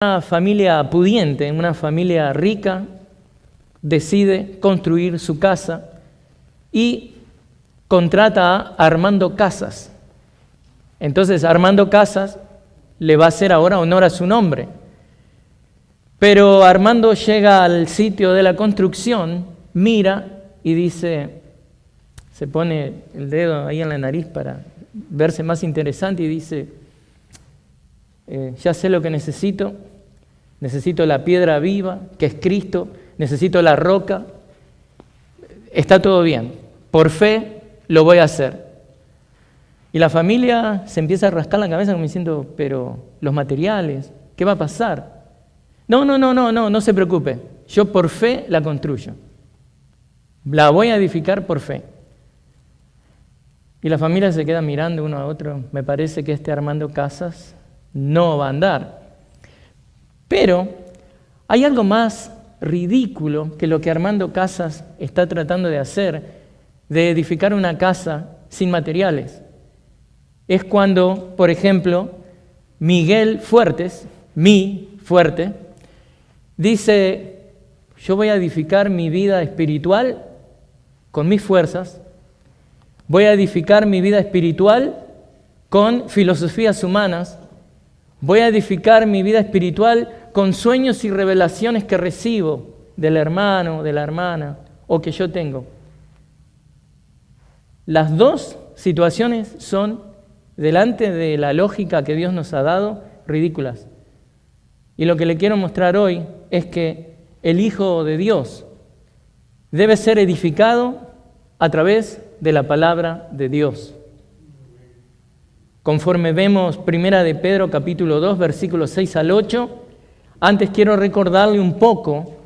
Una familia pudiente, una familia rica, decide construir su casa y contrata a Armando Casas. Entonces Armando Casas le va a hacer ahora honor a su nombre. Pero Armando llega al sitio de la construcción, mira y dice, se pone el dedo ahí en la nariz para verse más interesante y dice, ya sé lo que necesito la piedra viva, que es Cristo, necesito la roca, está todo bien, por fe lo voy a hacer. Y la familia se empieza a rascar la cabeza como diciendo, pero los materiales, ¿qué va a pasar? No se preocupe, yo por fe la construyo, la voy a edificar por fe. Y la familia se queda mirando uno a otro, me parece que este Armando Casas no va a andar. Pero hay algo más ridículo que lo que Armando Casas está tratando de hacer, de edificar una casa sin materiales. Es cuando, por ejemplo, Miguel Fuertes, dice, yo voy a edificar mi vida espiritual con mis fuerzas, voy a edificar mi vida espiritual con filosofías humanas, voy a edificar mi vida espiritual con sueños y revelaciones que recibo del hermano, de la hermana, o que yo tengo. Las dos situaciones son, delante de la lógica que Dios nos ha dado, ridículas. Y lo que le quiero mostrar hoy es que el Hijo de Dios debe ser edificado a través de la palabra de Dios. Conforme vemos 1 de Pedro capítulo 2, versículos 6 al 8, antes quiero recordarle un poco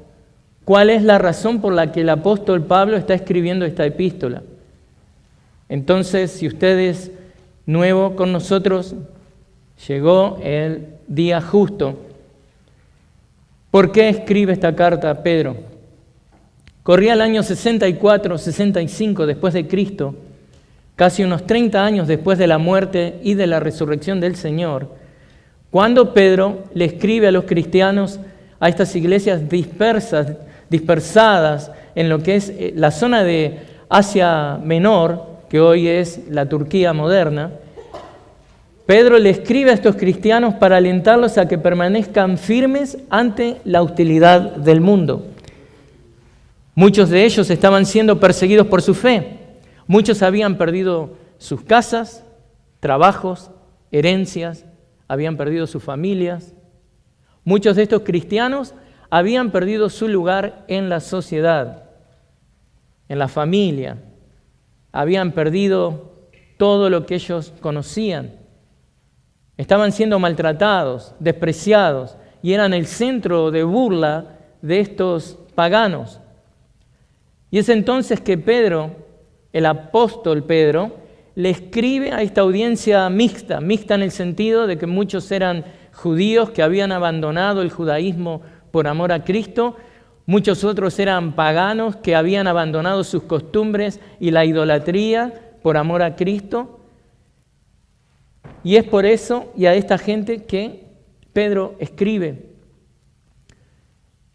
cuál es la razón por la que el apóstol Pablo está escribiendo esta epístola. Entonces, si usted es nuevo con nosotros, llegó el día justo. ¿Por qué escribe esta carta Pedro? Corría el año 64, 65 después de Cristo, casi unos 30 años después de la muerte y de la resurrección del Señor, cuando Pedro le escribe a los cristianos, a estas iglesias dispersadas en lo que es la zona de Asia Menor, que hoy es la Turquía moderna, Pedro le escribe a estos cristianos para alentarlos a que permanezcan firmes ante la hostilidad del mundo. Muchos de ellos estaban siendo perseguidos por su fe. Muchos habían perdido sus casas, trabajos, herencias, habían perdido sus familias. Muchos de estos cristianos habían perdido su lugar en la sociedad, en la familia. Habían perdido todo lo que ellos conocían. Estaban siendo maltratados, despreciados y eran el centro de burla de estos paganos. Y es entonces que Pedro, el apóstol Pedro, le escribe a esta audiencia mixta en el sentido de que muchos eran judíos que habían abandonado el judaísmo por amor a Cristo, muchos otros eran paganos que habían abandonado sus costumbres y la idolatría por amor a Cristo. Y es por eso y a esta gente que Pedro escribe.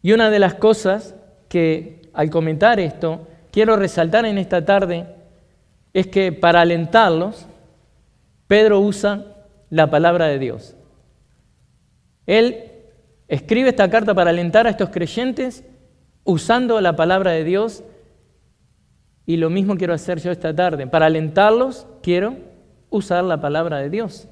Y una de las cosas que al comentar esto quiero resaltar en esta tarde es que para alentarlos, Pedro usa la palabra de Dios. Él escribe esta carta para alentar a estos creyentes usando la palabra de Dios, y lo mismo quiero hacer yo esta tarde. Para alentarlos, quiero usar la palabra de Dios.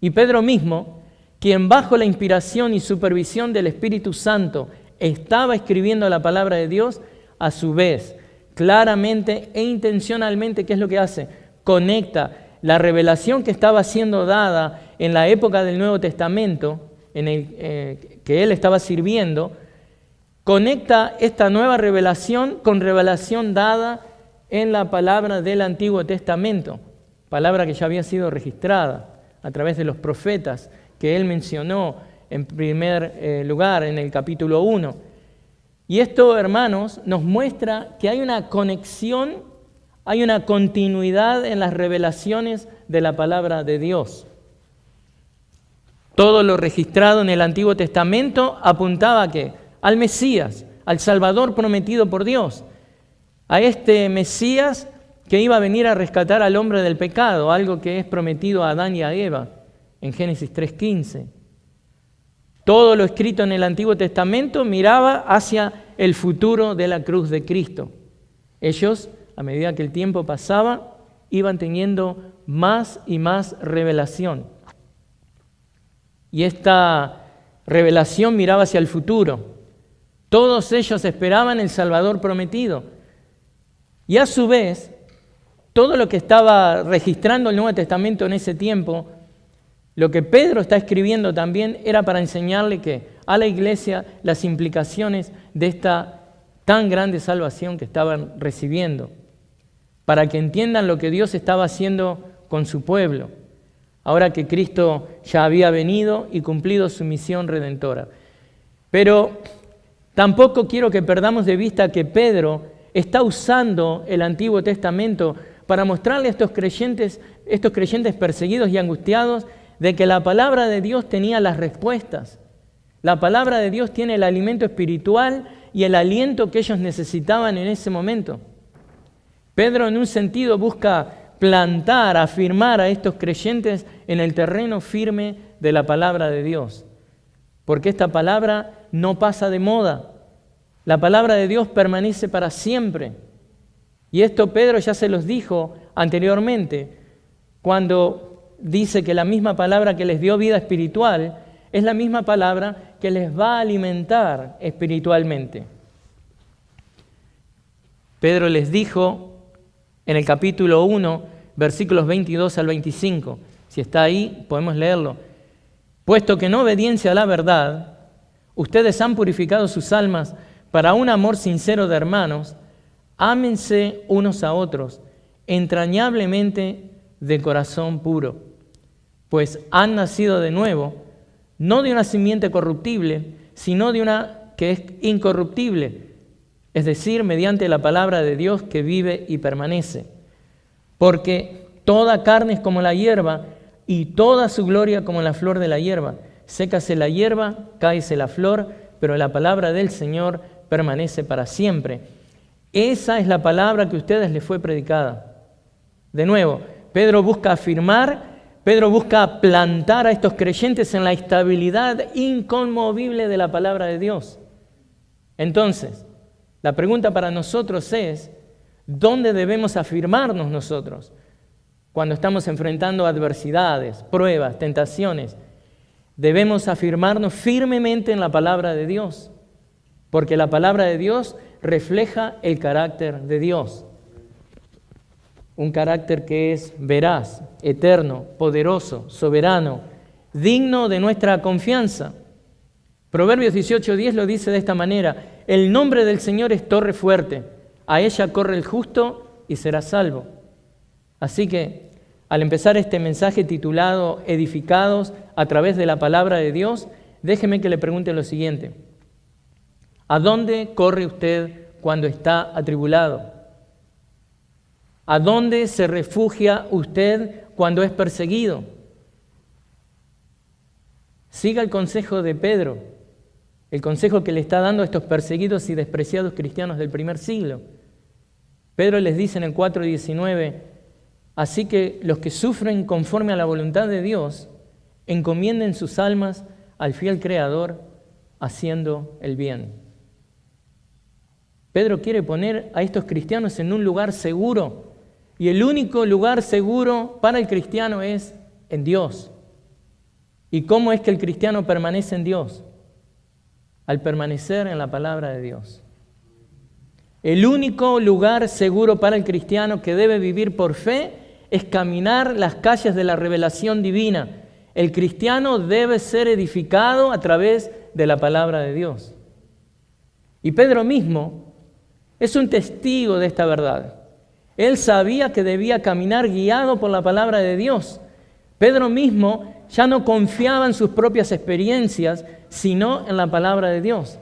Y Pedro mismo, quien bajo la inspiración y supervisión del Espíritu Santo estaba escribiendo la palabra de Dios, a su vez, claramente e intencionalmente, ¿qué es lo que hace? Conecta la revelación que estaba siendo dada en la época del Nuevo Testamento, en el que él estaba sirviendo, conecta esta nueva revelación con revelación dada en la palabra del Antiguo Testamento, palabra que ya había sido registrada a través de los profetas que él mencionó en primer lugar en el capítulo 1. Y esto, hermanos, nos muestra que hay una conexión, hay una continuidad en las revelaciones de la palabra de Dios. Todo lo registrado en el Antiguo Testamento apuntaba ¿a qué? Al Mesías, al Salvador prometido por Dios, a este Mesías que iba a venir a rescatar al hombre del pecado, algo que es prometido a Adán y a Eva en Génesis 3:15. Todo lo escrito en el Antiguo Testamento miraba hacia el futuro de la cruz de Cristo. Ellos, a medida que el tiempo pasaba, iban teniendo más y más revelación. Y esta revelación miraba hacia el futuro. Todos ellos esperaban el Salvador prometido. Y a su vez, todo lo que estaba registrando el Nuevo Testamento en ese tiempo, lo que Pedro está escribiendo también era para enseñarle a la iglesia las implicaciones de esta tan grande salvación que estaban recibiendo, para que entiendan lo que Dios estaba haciendo con su pueblo, ahora que Cristo ya había venido y cumplido su misión redentora. Pero tampoco quiero que perdamos de vista que Pedro está usando el Antiguo Testamento para mostrarle a estos creyentes perseguidos y angustiados de que la palabra de Dios tenía las respuestas. La palabra de Dios tiene el alimento espiritual y el aliento que ellos necesitaban en ese momento. Pedro, en un sentido, busca plantar, afirmar a estos creyentes en el terreno firme de la palabra de Dios, porque esta palabra no pasa de moda. La palabra de Dios permanece para siempre. Y esto Pedro ya se los dijo anteriormente, cuando dice que la misma palabra que les dio vida espiritual es la misma palabra que les va a alimentar espiritualmente. Pedro les dijo en el capítulo 1, versículos 22 al 25, si está ahí podemos leerlo: puesto que en obediencia a la verdad, ustedes han purificado sus almas para un amor sincero de hermanos, ámense unos a otros, entrañablemente de corazón puro, pues han nacido de nuevo, no de una simiente corruptible, sino de una que es incorruptible, es decir, mediante la palabra de Dios que vive y permanece. Porque toda carne es como la hierba, y toda su gloria como la flor de la hierba. Sécase la hierba, cáese la flor, pero la palabra del Señor permanece para siempre. Esa es la palabra que a ustedes les fue predicada. De nuevo, Pedro busca afirmar, Pedro busca plantar a estos creyentes en la estabilidad inconmovible de la palabra de Dios. Entonces, la pregunta para nosotros es: ¿dónde debemos afirmarnos nosotros cuando estamos enfrentando adversidades, pruebas, tentaciones? Debemos afirmarnos firmemente en la palabra de Dios, porque la palabra de Dios refleja el carácter de Dios. Un carácter que es veraz, eterno, poderoso, soberano, digno de nuestra confianza. Proverbios 18:10 lo dice de esta manera: el nombre del Señor es torre fuerte, a ella corre el justo y será salvo. Así que, al empezar este mensaje titulado Edificados a través de la palabra de Dios, déjeme que le pregunte lo siguiente: ¿a dónde corre usted cuando está atribulado? ¿A dónde se refugia usted cuando es perseguido? Siga el consejo de Pedro, el consejo que le está dando a estos perseguidos y despreciados cristianos del primer siglo. Pedro les dice en el 4:19: así que los que sufren conforme a la voluntad de Dios, encomienden sus almas al fiel Creador, haciendo el bien. Pedro quiere poner a estos cristianos en un lugar seguro, y el único lugar seguro para el cristiano es en Dios. ¿Y cómo es que el cristiano permanece en Dios? Al permanecer en la palabra de Dios. El único lugar seguro para el cristiano que debe vivir por fe es caminar las calles de la revelación divina. El cristiano debe ser edificado a través de la palabra de Dios. Y Pedro mismo es un testigo de esta verdad. Él sabía que debía caminar guiado por la palabra de Dios. Pedro mismo ya no confiaba en sus propias experiencias, sino en la palabra de Dios.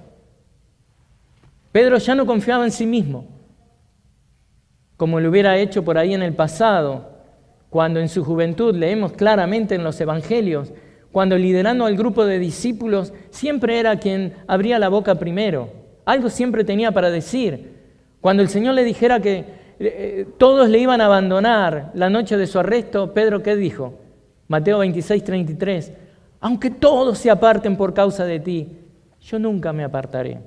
Pedro ya no confiaba en sí mismo, como lo hubiera hecho por ahí en el pasado, cuando en su juventud leemos claramente en los evangelios, cuando liderando al grupo de discípulos, siempre era quien abría la boca primero. Algo siempre tenía para decir. Cuando el Señor le dijera que todos le iban a abandonar la noche de su arresto, Pedro, ¿qué dijo? Mateo 26:33. Aunque todos se aparten por causa de ti, yo nunca me apartaré.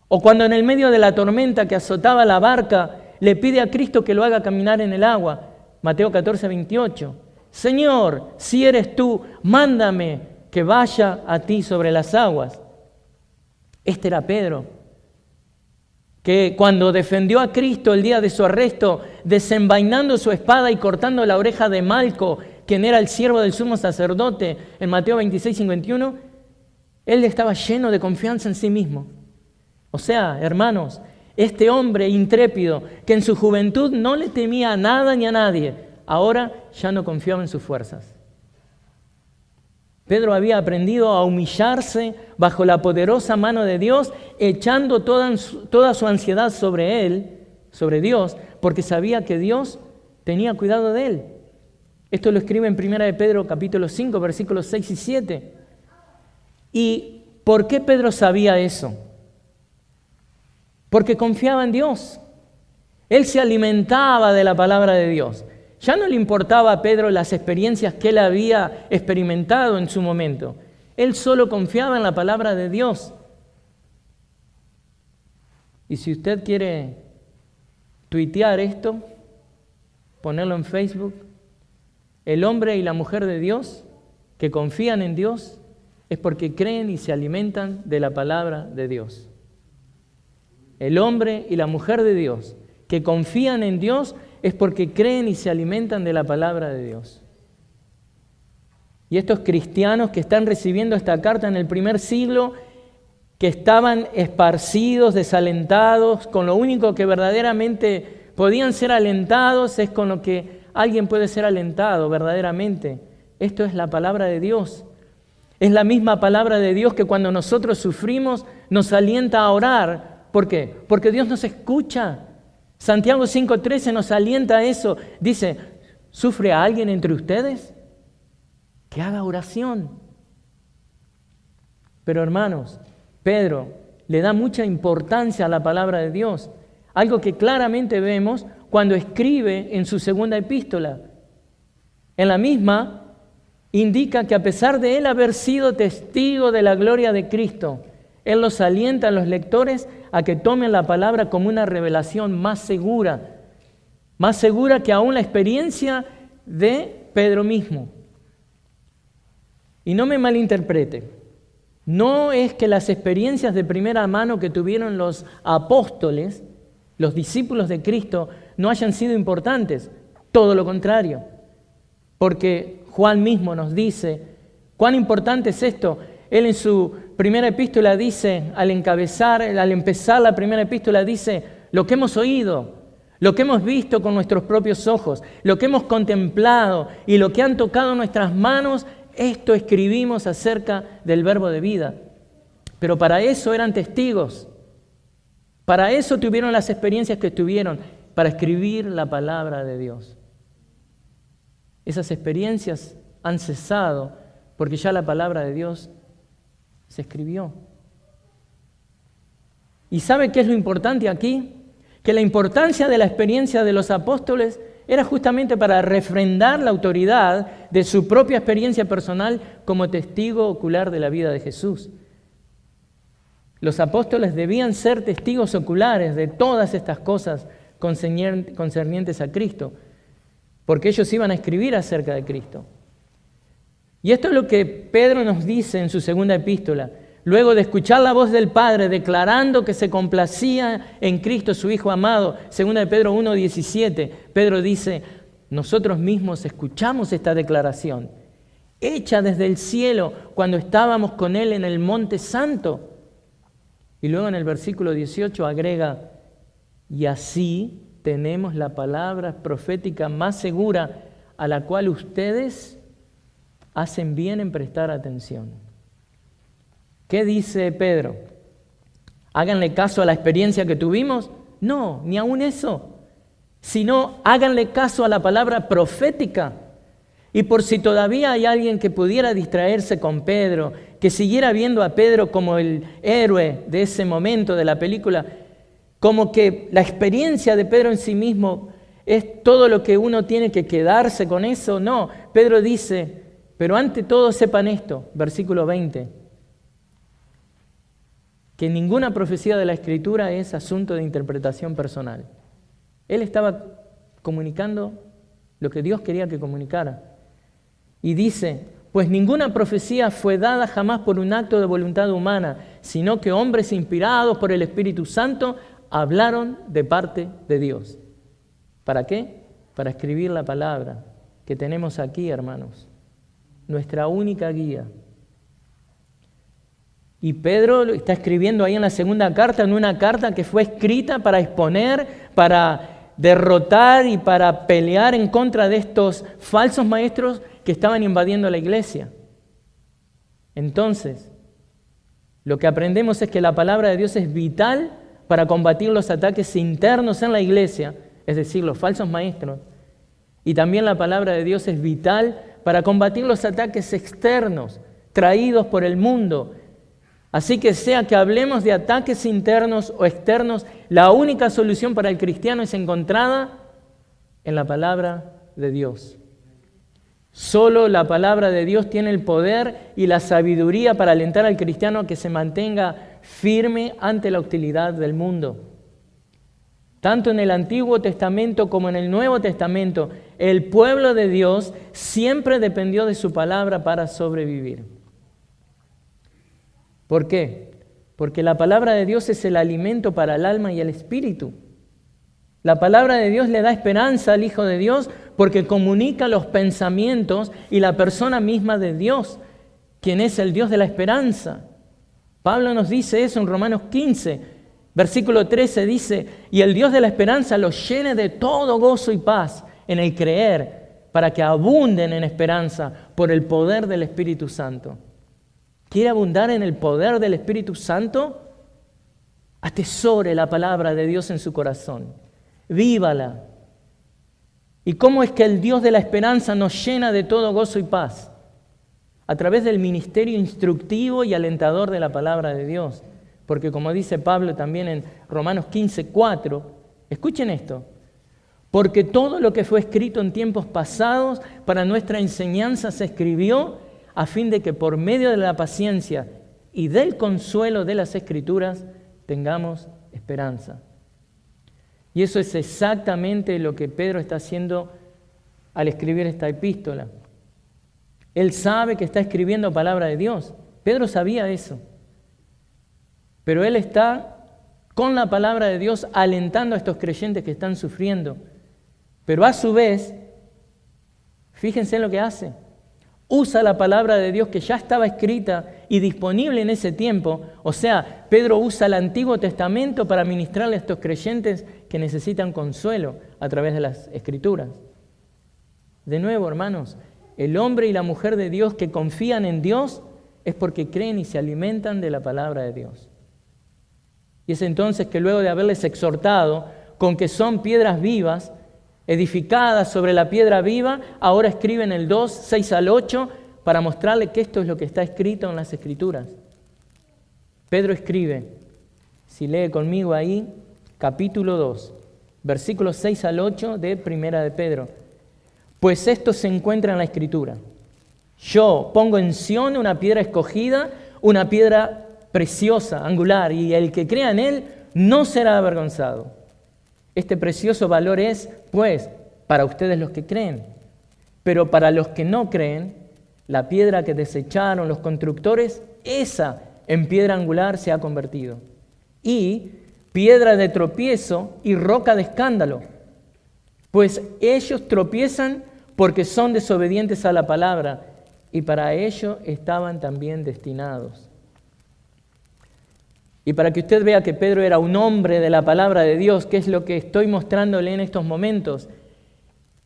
O cuando en el medio de la tormenta que azotaba la barca, le pide a Cristo que lo haga caminar en el agua. Mateo 14:28. Señor, si eres tú, mándame que vaya a ti sobre las aguas. Este era Pedro, que cuando defendió a Cristo el día de su arresto, desenvainando su espada y cortando la oreja de Malco, quien era el siervo del sumo sacerdote, en Mateo 26:51, él estaba lleno de confianza en sí mismo. O sea, hermanos, este hombre intrépido, que en su juventud no le temía a nada ni a nadie, ahora ya no confiaba en sus fuerzas. Pedro había aprendido a humillarse bajo la poderosa mano de Dios, echando toda su ansiedad sobre él, sobre Dios, porque sabía que Dios tenía cuidado de él. Esto lo escribe en 1 de Pedro capítulo 5, versículos 6 y 7. ¿Y por qué Pedro sabía eso? Porque confiaba en Dios. Él se alimentaba de la palabra de Dios. Ya no le importaba a Pedro las experiencias que él había experimentado en su momento. Él solo confiaba en la palabra de Dios. Y si usted quiere tuitear esto, ponerlo en Facebook, el hombre y la mujer de Dios que confían en Dios es porque creen y se alimentan de la palabra de Dios. El hombre y la mujer de Dios que confían en Dios es porque creen y se alimentan de la palabra de Dios. Y estos cristianos que están recibiendo esta carta en el primer siglo, que estaban esparcidos, desalentados, con lo único que verdaderamente podían ser alentados es con lo que alguien puede ser alentado verdaderamente. Esto es la palabra de Dios. Es la misma palabra de Dios que cuando nosotros sufrimos nos alienta a orar. ¿Por qué? Porque Dios nos escucha. Santiago 5:13 nos alienta a eso. Dice, ¿sufre a alguien entre ustedes? Que haga oración. Pero hermanos, Pedro le da mucha importancia a la palabra de Dios. Algo que claramente vemos cuando escribe en su segunda epístola. En la misma indica que a pesar de él haber sido testigo de la gloria de Cristo, él los alienta a los lectores a que tomen la palabra como una revelación más segura que aún la experiencia de Pedro mismo. Y no me malinterprete, no es que las experiencias de primera mano que tuvieron los apóstoles, los discípulos de Cristo, no hayan sido importantes, todo lo contrario, porque Juan mismo nos dice, ¿cuán importante es esto? Él en su primera epístola dice, al empezar la primera epístola dice, lo que hemos oído, lo que hemos visto con nuestros propios ojos, lo que hemos contemplado y lo que han tocado nuestras manos, esto escribimos acerca del verbo de vida. Pero para eso eran testigos, para eso tuvieron las experiencias que tuvieron, para escribir la palabra de Dios. Esas experiencias han cesado porque ya la palabra de Dios se escribió. ¿Y sabe qué es lo importante aquí? Que la importancia de la experiencia de los apóstoles era justamente para refrendar la autoridad de su propia experiencia personal como testigo ocular de la vida de Jesús. Los apóstoles debían ser testigos oculares de todas estas cosas concernientes a Cristo, porque ellos iban a escribir acerca de Cristo. Y esto es lo que Pedro nos dice en su segunda epístola. Luego de escuchar la voz del Padre declarando que se complacía en Cristo su Hijo amado, segunda de Pedro 1:17, Pedro dice, nosotros mismos escuchamos esta declaración, hecha desde el cielo cuando estábamos con Él en el Monte Santo. Y luego en el versículo 18 agrega, y así tenemos la palabra profética más segura a la cual ustedes hacen bien en prestar atención. ¿Qué dice Pedro? ¿Háganle caso a la experiencia que tuvimos? No, ni aún eso. Sino háganle caso a la palabra profética. Y por si todavía hay alguien que pudiera distraerse con Pedro, que siguiera viendo a Pedro como el héroe de ese momento de la película, como que la experiencia de Pedro en sí mismo es todo lo que uno tiene que quedarse con eso. No, Pedro dice, pero ante todo sepan esto, versículo 20, que ninguna profecía de la Escritura es asunto de interpretación personal. Él estaba comunicando lo que Dios quería que comunicara. Y dice, pues ninguna profecía fue dada jamás por un acto de voluntad humana, sino que hombres inspirados por el Espíritu Santo hablaron de parte de Dios. ¿Para qué? Para escribir la palabra que tenemos aquí, hermanos. Nuestra única guía. Y Pedro está escribiendo ahí en la segunda carta, en una carta que fue escrita para exponer, para derrotar y para pelear en contra de estos falsos maestros que estaban invadiendo la iglesia. Entonces, lo que aprendemos es que la palabra de Dios es vital para combatir los ataques internos en la iglesia, es decir, los falsos maestros, y también la palabra de Dios es vital para combatir los ataques externos traídos por el mundo. Así que sea que hablemos de ataques internos o externos, la única solución para el cristiano es encontrada en la palabra de Dios. Solo la palabra de Dios tiene el poder y la sabiduría para alentar al cristiano a que se mantenga firme ante la hostilidad del mundo. Tanto en el Antiguo Testamento como en el Nuevo Testamento, el pueblo de Dios siempre dependió de su palabra para sobrevivir. ¿Por qué? Porque la palabra de Dios es el alimento para el alma y el espíritu. La palabra de Dios le da esperanza al Hijo de Dios porque comunica los pensamientos y la persona misma de Dios, quien es el Dios de la esperanza. Pablo nos dice eso en Romanos 15, versículo 13, dice, y el Dios de la esperanza los llene de todo gozo y paz en el creer, para que abunden en esperanza por el poder del Espíritu Santo. ¿Quiere abundar en el poder del Espíritu Santo? Atesore la palabra de Dios en su corazón. Vívala. ¿Y cómo es que el Dios de la esperanza nos llena de todo gozo y paz? A través del ministerio instructivo y alentador de la palabra de Dios. Porque como dice Pablo también en Romanos 15, 4, escuchen esto. Porque todo lo que fue escrito en tiempos pasados para nuestra enseñanza se escribió a fin de que por medio de la paciencia y del consuelo de las Escrituras tengamos esperanza. Y eso es exactamente lo que Pedro está haciendo al escribir esta epístola. Él sabe que está escribiendo palabra de Dios. Pedro sabía eso. Pero él está con la palabra de Dios alentando a estos creyentes que están sufriendo. Pero a su vez, fíjense en lo que hace. Usa la palabra de Dios que ya estaba escrita y disponible en ese tiempo. O sea, Pedro usa el Antiguo Testamento para ministrarle a estos creyentes que necesitan consuelo a través de las Escrituras. De nuevo, hermanos, el hombre y la mujer de Dios que confían en Dios es porque creen y se alimentan de la palabra de Dios. Y es entonces que luego de haberles exhortado con que son piedras vivas, edificadas sobre la piedra viva, ahora escriben el 2, 6 al 8, para mostrarle que esto es lo que está escrito en las Escrituras. Pedro escribe, si lee conmigo ahí, capítulo 2, versículos 6 al 8 de Primera de Pedro. Pues esto se encuentra en la Escritura. Yo pongo en Sión una piedra escogida, una piedra preciosa, angular, y el que crea en él no será avergonzado. Este precioso valor es, pues, para ustedes los que creen. Pero para los que no creen, la piedra que desecharon los constructores, esa en piedra angular se ha convertido. Y piedra de tropiezo y roca de escándalo. Pues ellos tropiezan porque son desobedientes a la palabra, y para ello estaban también destinados. Y para que usted vea que Pedro era un hombre de la palabra de Dios, que es lo que estoy mostrándole en estos momentos,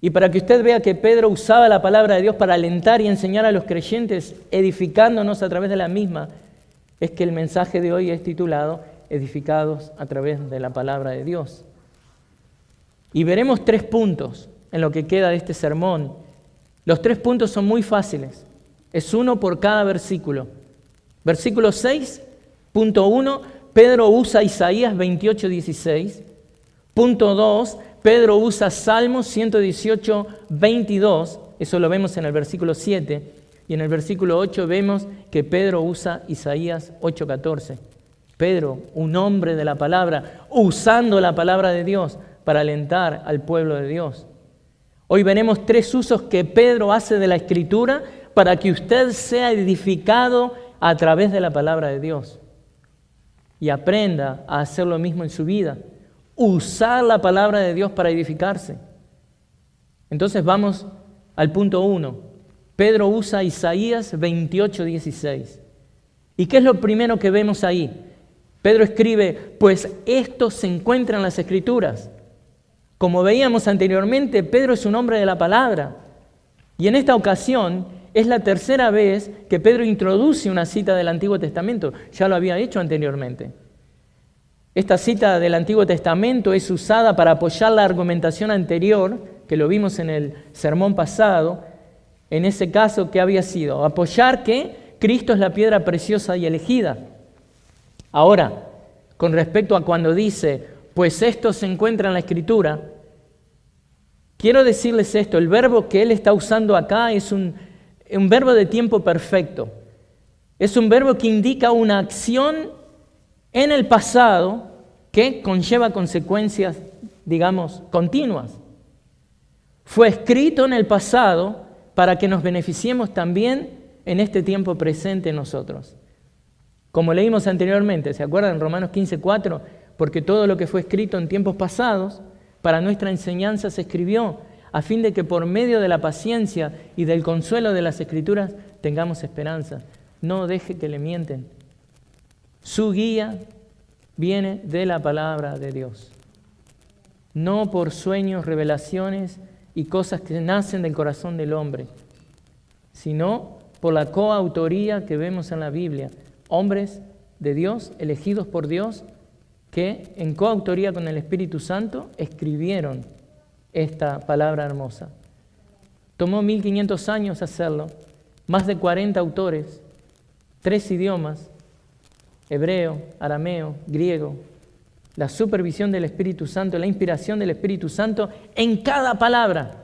y para que usted vea que Pedro usaba la palabra de Dios para alentar y enseñar a los creyentes, edificándonos a través de la misma, es que el mensaje de hoy es titulado Edificados a través de la palabra de Dios. Y veremos 3 puntos en lo que queda de este sermón. Los 3 puntos son muy fáciles. Es uno por cada versículo. Versículo 6, punto 1, Pedro usa Isaías 28:16. Punto 2, Pedro usa Salmos 118:22. Eso lo vemos en el versículo 7. Y en el versículo 8 vemos que Pedro usa Isaías 8:14. Pedro, un hombre de la palabra, usando la palabra de Dios para alentar al pueblo de Dios. Hoy veremos 3 usos que Pedro hace de la Escritura para que usted sea edificado a través de la palabra de Dios y aprenda a hacer lo mismo en su vida, usar la palabra de Dios para edificarse. Entonces vamos al punto 1. Pedro usa Isaías 28:16. ¿Y qué es lo primero que vemos ahí? Pedro escribe, pues esto se encuentra en las Escrituras. Como veíamos anteriormente, Pedro es un hombre de la palabra. Y en esta ocasión es la tercera vez que Pedro introduce una cita del Antiguo Testamento. Ya lo había hecho anteriormente. Esta cita del Antiguo Testamento es usada para apoyar la argumentación anterior, que lo vimos en el sermón pasado. En ese caso, ¿qué había sido? Apoyar que Cristo es la piedra preciosa y elegida. Ahora, con respecto a cuando dice, pues esto se encuentra en la Escritura, quiero decirles esto, el verbo que él está usando acá es un verbo de tiempo perfecto. Es un verbo que indica una acción en el pasado que conlleva consecuencias, digamos, continuas. Fue escrito en el pasado para que nos beneficiemos también en este tiempo presente nosotros. Como leímos anteriormente, ¿se acuerdan? En Romanos 15:4, porque todo lo que fue escrito en tiempos pasados, para nuestra enseñanza se escribió, a fin de que por medio de la paciencia y del consuelo de las Escrituras tengamos esperanza. No deje que le mienten. Su guía viene de la palabra de Dios. No por sueños, revelaciones y cosas que nacen del corazón del hombre, sino por la coautoría que vemos en la Biblia. Hombres de Dios, elegidos por Dios, que en coautoría con el Espíritu Santo escribieron esta palabra hermosa. Tomó 1500 años hacerlo, más de 40 autores, 3 idiomas, hebreo, arameo, griego, la supervisión del Espíritu Santo, la inspiración del Espíritu Santo en cada palabra,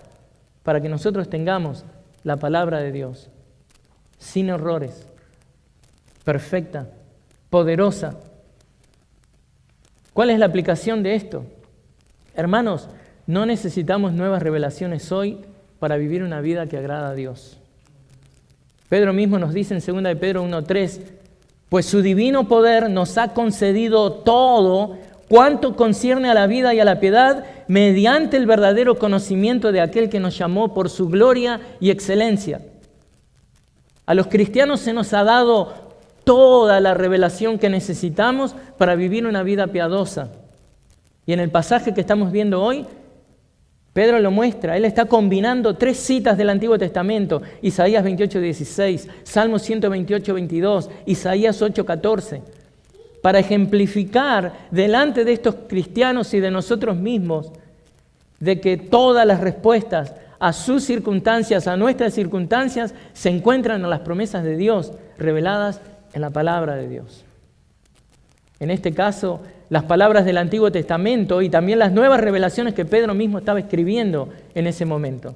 para que nosotros tengamos la palabra de Dios, sin errores, perfecta, poderosa. ¿Cuál es la aplicación de esto? Hermanos, no necesitamos nuevas revelaciones hoy para vivir una vida que agrada a Dios. Pedro mismo nos dice en 2 de Pedro 1:3, pues su divino poder nos ha concedido todo cuanto concierne a la vida y a la piedad mediante el verdadero conocimiento de aquel que nos llamó por su gloria y excelencia. A los cristianos se nos ha dado toda la revelación que necesitamos para vivir una vida piadosa. Y en el pasaje que estamos viendo hoy, Pedro lo muestra. Él está combinando 3 citas del Antiguo Testamento: Isaías 28:16, Salmos 128:22, Isaías 8:14, para ejemplificar delante de estos cristianos y de nosotros mismos de que todas las respuestas a sus circunstancias, a nuestras circunstancias, se encuentran en las promesas de Dios reveladas en la palabra de Dios. En este caso, las palabras del Antiguo Testamento y también las nuevas revelaciones que Pedro mismo estaba escribiendo en ese momento.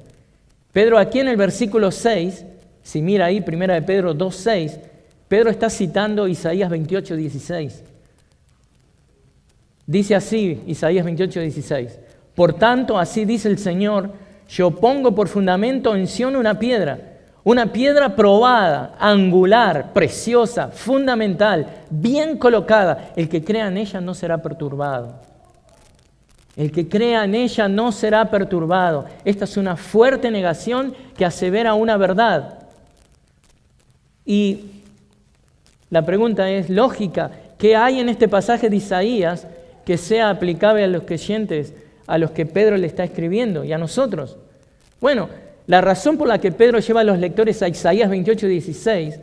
Pedro aquí en el versículo 6, si mira ahí, 1 de Pedro 2:6, Pedro está citando Isaías 28:16. Dice así, Isaías 28:16, por tanto, así dice el Señor, yo pongo por fundamento en Sión una piedra probada, angular, preciosa, fundamental, bien colocada. El que crea en ella no será perturbado. El que crea en ella no será perturbado. Esta es una fuerte negación que asevera una verdad. Y la pregunta es lógica. ¿Qué hay en este pasaje de Isaías que sea aplicable a los creyentes, a los que Pedro le está escribiendo y a nosotros? Bueno, la razón por la que Pedro lleva a los lectores a Isaías 28:16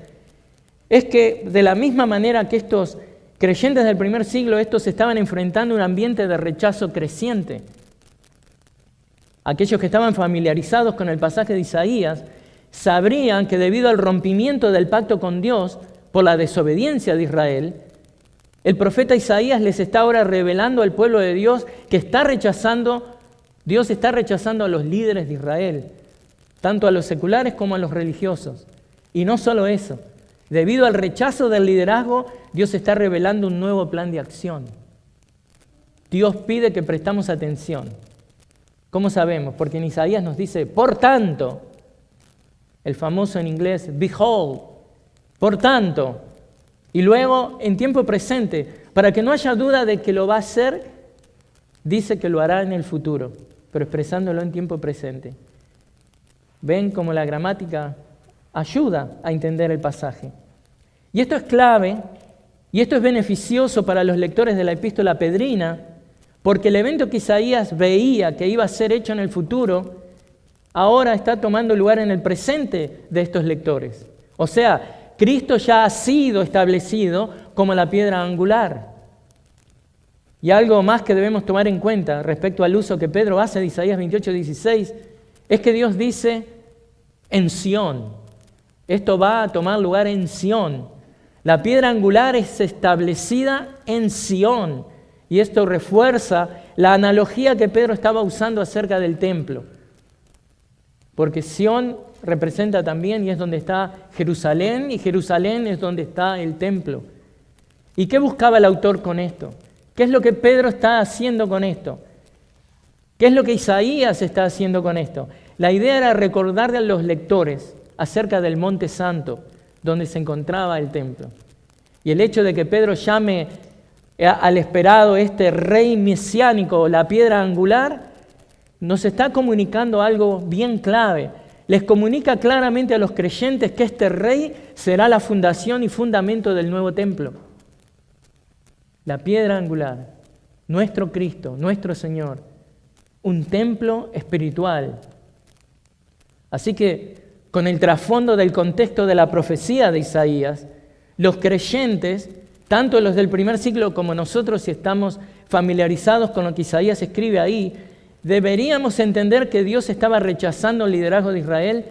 es que de la misma manera que estos creyentes del primer siglo, estos estaban enfrentando un ambiente de rechazo creciente. aquellos que estaban familiarizados con el pasaje de Isaías, sabrían que debido al rompimiento del pacto con Dios por la desobediencia de Israel, el profeta Isaías les está ahora revelando al pueblo de Dios que Dios está rechazando a los líderes de Israel, tanto a los seculares como a los religiosos. Y no solo eso, debido al rechazo del liderazgo, Dios está revelando un nuevo plan de acción. Dios pide que prestemos atención. ¿Cómo sabemos? Porque en Isaías nos dice, por tanto, el famoso en inglés, behold, por tanto. Y luego, en tiempo presente, para que no haya duda de que lo va a hacer, dice que lo hará en el futuro, pero expresándolo en tiempo presente. ¿Ven cómo la gramática ayuda a entender el pasaje? Y esto es clave, y esto es beneficioso para los lectores de la epístola pedrina, porque el evento que Isaías veía que iba a ser hecho en el futuro, ahora está tomando lugar en el presente de estos lectores. O sea, Cristo ya ha sido establecido como la piedra angular. Y algo más que debemos tomar en cuenta respecto al uso que Pedro hace de Isaías 28:16, es que Dios dice en Sión. Esto va a tomar lugar en Sión. La piedra angular es establecida en Sión. Y esto refuerza la analogía que Pedro estaba usando acerca del templo. Porque Sión representa también y es donde está Jerusalén, y Jerusalén es donde está el templo. ¿Y qué buscaba el autor con esto? ¿Qué es lo que Pedro está haciendo con esto? ¿Qué es lo que Isaías está haciendo con esto? La idea era recordarle a los lectores acerca del Monte Santo, donde se encontraba el templo. Y el hecho de que Pedro llame al esperado este rey mesiánico, la piedra angular, nos está comunicando algo bien clave. Les comunica claramente a los creyentes que este rey será la fundación y fundamento del nuevo templo. La piedra angular, nuestro Cristo, nuestro Señor, un templo espiritual. Así que, con el trasfondo del contexto de la profecía de Isaías, los creyentes, tanto los del primer siglo como nosotros, si estamos familiarizados con lo que Isaías escribe ahí, deberíamos entender que Dios estaba rechazando el liderazgo de Israel,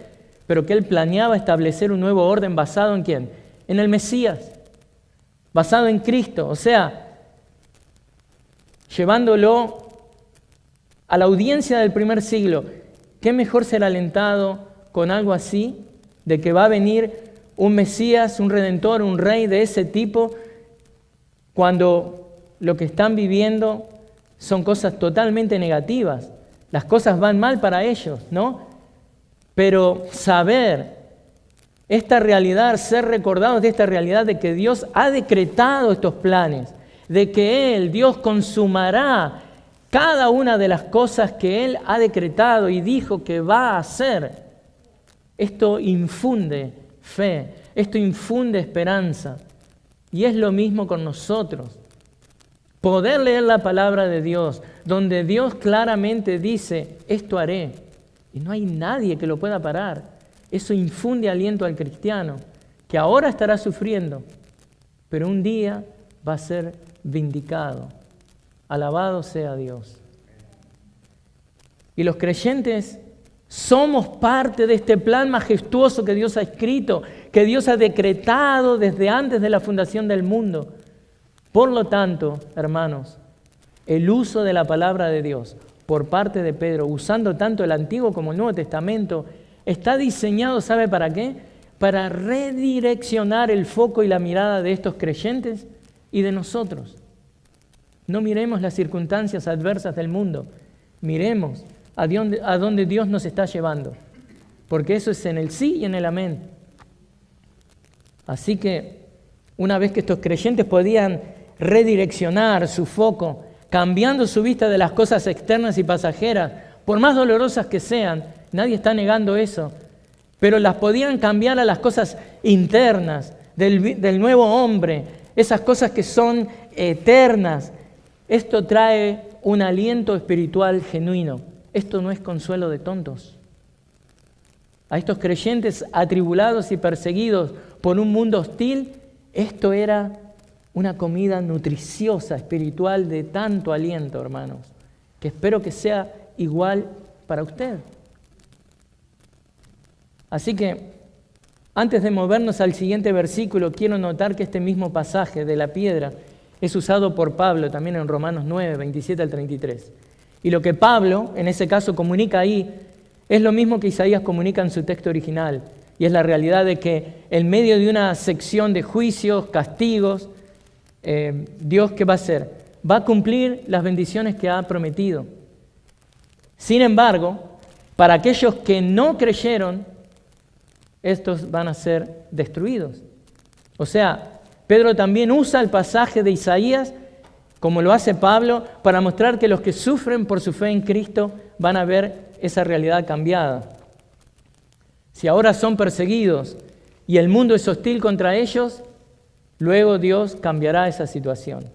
pero que Él planeaba establecer un nuevo orden basado ¿en quién? En el Mesías, basado en Cristo. O sea, llevándolo a la audiencia del primer siglo. ¿Qué mejor ser alentado con algo así? De que va a venir un Mesías, un Redentor, un Rey de ese tipo, cuando lo que están viviendo son cosas totalmente negativas. Las cosas van mal para ellos, ¿no? Pero saber esta realidad, ser recordados de esta realidad de que Dios ha decretado estos planes, de que Él, Dios, consumará cada una de las cosas que Él ha decretado y dijo que va a hacer. Esto infunde fe, esto infunde esperanza. Y es lo mismo con nosotros. Poder leer la palabra de Dios, donde Dios claramente dice, esto haré, y no hay nadie que lo pueda parar. Eso infunde aliento al cristiano, que ahora estará sufriendo, pero un día va a ser vindicado. Alabado sea Dios. Y los creyentes somos parte de este plan majestuoso que Dios ha escrito, que Dios ha decretado desde antes de la fundación del mundo. Por lo tanto, hermanos, el uso de la palabra de Dios por parte de Pedro, usando tanto el Antiguo como el Nuevo Testamento, está diseñado, ¿sabe para qué? Para redireccionar el foco y la mirada de estos creyentes y de nosotros. No miremos las circunstancias adversas del mundo, miremos a dónde Dios nos está llevando, porque eso es en el sí y en el amén. Así que, una vez que estos creyentes podían redireccionar su foco, cambiando su vista de las cosas externas y pasajeras, por más dolorosas que sean, nadie está negando eso, pero las podían cambiar a las cosas internas del nuevo hombre, esas cosas que son eternas. Esto trae un aliento espiritual genuino. Esto no es consuelo de tontos. A estos creyentes atribulados y perseguidos por un mundo hostil, esto era una comida nutriciosa, espiritual, de tanto aliento, hermanos, que espero que sea igual para usted. Así que, antes de movernos al siguiente versículo, quiero notar que este mismo pasaje de la piedra es usado por Pablo también en Romanos 9, 27 al 33. Y lo que Pablo, en ese caso, comunica ahí, es lo mismo que Isaías comunica en su texto original. Y es la realidad de que en medio de una sección de juicios, castigos, Dios, ¿qué va a hacer? Va a cumplir las bendiciones que ha prometido. Sin embargo, para aquellos que no creyeron, estos van a ser destruidos. O sea, Pedro también usa el pasaje de Isaías, como lo hace Pablo, para mostrar que los que sufren por su fe en Cristo van a ver esa realidad cambiada. Si ahora son perseguidos y el mundo es hostil contra ellos, luego Dios cambiará esa situación.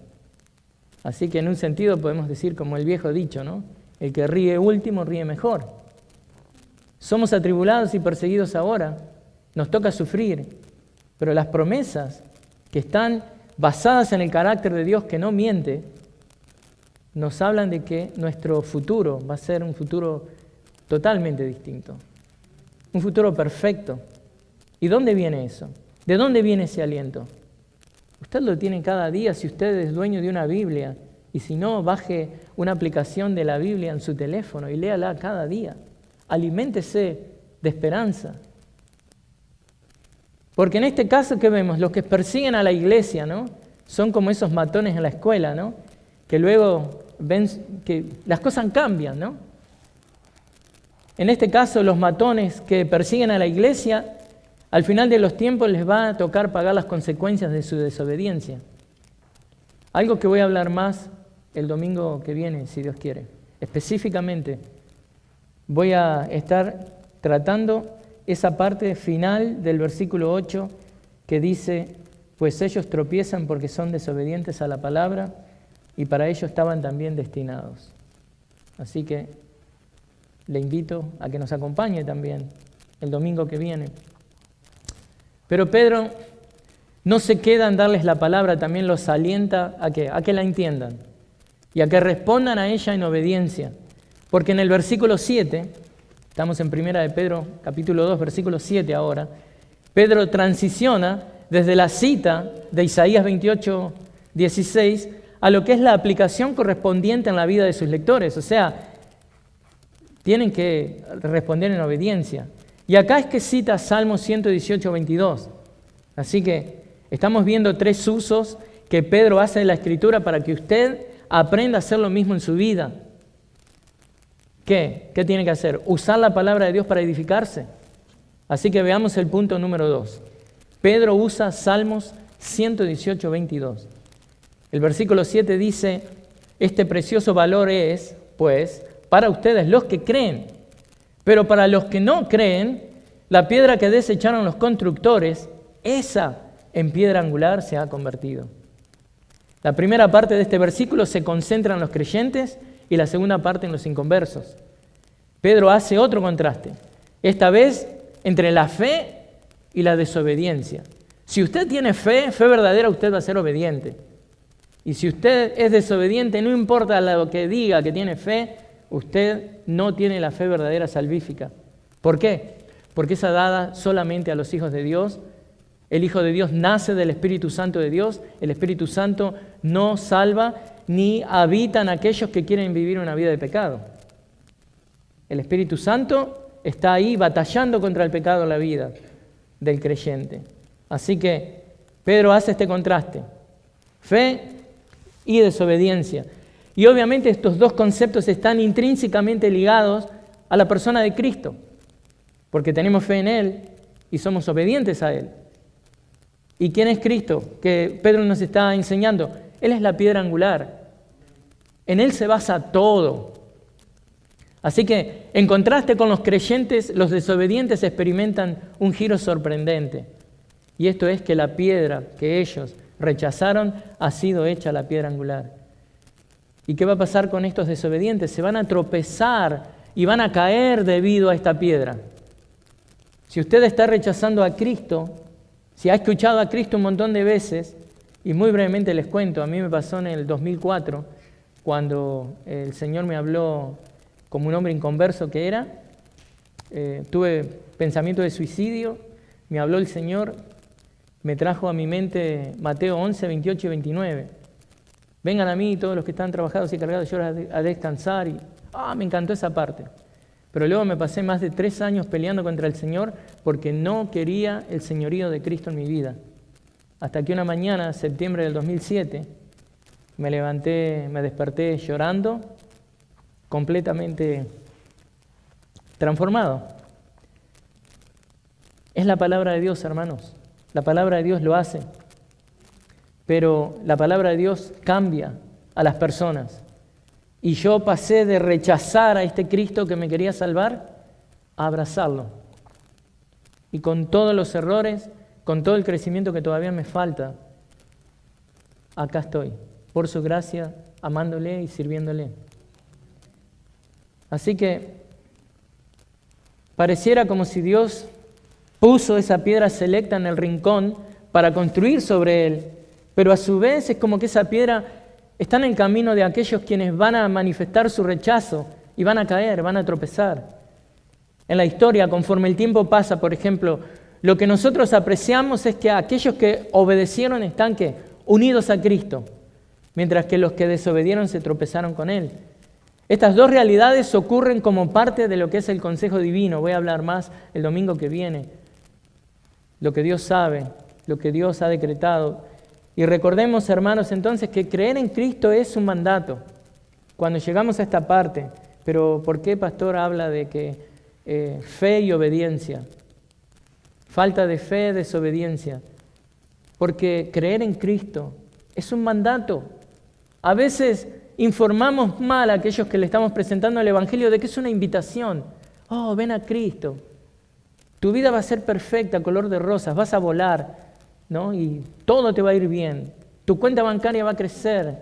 Así que en un sentido podemos decir como el viejo dicho, ¿no? El que ríe último ríe mejor. Somos atribulados y perseguidos ahora, nos toca sufrir, pero las promesas que están basadas en el carácter de Dios que no miente, nos hablan de que nuestro futuro va a ser un futuro totalmente distinto, un futuro perfecto. ¿Y dónde viene eso? ¿De dónde viene ese aliento? Usted lo tiene cada día si usted es dueño de una Biblia, y si no, baje una aplicación de la Biblia en su teléfono y léala cada día. Aliméntese de esperanza. Porque en este caso, ¿qué vemos? Los que persiguen a la iglesia, ¿no? Son como esos matones en la escuela, ¿no? Que luego ven que las cosas cambian, ¿no? En este caso, los matones que persiguen a la iglesia, al final de los tiempos les va a tocar pagar las consecuencias de su desobediencia. Algo que voy a hablar más el domingo que viene, si Dios quiere. Específicamente, voy a estar tratando esa parte final del versículo 8 que dice, pues ellos tropiezan porque son desobedientes a la palabra y para ello estaban también destinados. Así que le invito a que nos acompañe también el domingo que viene. Pero Pedro no se queda en darles la palabra, también los alienta a que la entiendan y a que respondan a ella en obediencia. Porque en el versículo 7, estamos en 1 de Pedro, capítulo 2, versículo 7 ahora, Pedro transiciona desde la cita de Isaías 28, 16, a lo que es la aplicación correspondiente en la vida de sus lectores. O sea, tienen que responder en obediencia. Y acá es que cita Salmo 118, 22. Así que estamos viendo tres usos que Pedro hace de la Escritura para que usted aprenda a hacer lo mismo en su vida. ¿Qué? ¿Qué tiene que hacer? Usar la palabra de Dios para edificarse. Así que veamos el punto número 2. Pedro usa Salmos 118, 22. El versículo 7 dice, este precioso valor es, pues, para ustedes los que creen. Pero para los que no creen, la piedra que desecharon los constructores, esa en piedra angular se ha convertido. La primera parte de este versículo se concentra en los creyentes y la segunda parte en los inconversos. Pedro hace otro contraste, esta vez entre la fe y la desobediencia. Si usted tiene fe, fe verdadera, usted va a ser obediente. Y si usted es desobediente, no importa lo que diga que tiene fe, usted no tiene la fe verdadera salvífica. ¿Por qué? Porque es dada solamente a los hijos de Dios. El Hijo de Dios nace del Espíritu Santo de Dios. El Espíritu Santo no salva ni habita en aquellos que quieren vivir una vida de pecado. El Espíritu Santo está ahí batallando contra el pecado en la vida del creyente. Así que Pedro hace este contraste, fe y desobediencia. Y obviamente estos dos conceptos están intrínsecamente ligados a la persona de Cristo, porque tenemos fe en Él y somos obedientes a Él. ¿Y quién es Cristo? Que Pedro nos está enseñando. Él es la piedra angular. En Él se basa todo. Así que, en contraste con los creyentes, los desobedientes experimentan un giro sorprendente. Y esto es que la piedra que ellos rechazaron ha sido hecha la piedra angular. ¿Y qué va a pasar con estos desobedientes? Se van a tropezar y van a caer debido a esta piedra. Si usted está rechazando a Cristo, si ha escuchado a Cristo un montón de veces, y muy brevemente les cuento, a mí me pasó en el 2004, cuando el Señor me habló como un hombre inconverso que era. Tuve pensamiento de suicidio, me habló el Señor, me trajo a mi mente Mateo 11, 28 y 29. Vengan a mí todos los que están trabajados y cargados, yo a descansar. Y me encantó esa parte. Pero luego me pasé más de 3 años peleando contra el Señor porque no quería el señorío de Cristo en mi vida. Hasta que una mañana, septiembre del 2007, me desperté llorando, completamente transformado. Es la palabra de Dios, hermanos. La palabra de Dios lo hace. Pero la palabra de Dios cambia a las personas. Y yo pasé de rechazar a este Cristo que me quería salvar a abrazarlo. Y con todos los errores, con todo el crecimiento que todavía me falta, acá estoy, por su gracia, amándole y sirviéndole. Así que pareciera como si Dios puso esa piedra selecta en el rincón para construir sobre él, pero a su vez es como que esa piedra está en el camino de aquellos quienes van a manifestar su rechazo y van a caer, van a tropezar. En la historia, conforme el tiempo pasa, por ejemplo, lo que nosotros apreciamos es que aquellos que obedecieron están ¿qué? Unidos a Cristo, mientras que los que desobedieron se tropezaron con Él. Estas dos realidades ocurren como parte de lo que es el consejo divino. Voy a hablar más el domingo que viene. Lo que Dios sabe, lo que Dios ha decretado. Y recordemos, hermanos, entonces que creer en Cristo es un mandato. Cuando llegamos a esta parte, pero ¿por qué, pastor, habla de que fe y obediencia? Falta de fe, desobediencia. Porque creer en Cristo es un mandato. A veces informamos mal a aquellos que le estamos presentando el Evangelio de que es una invitación. Oh, ven a Cristo. Tu vida va a ser perfecta, color de rosas, vas a volar, ¿no? Y todo te va a ir bien. Tu cuenta bancaria va a crecer.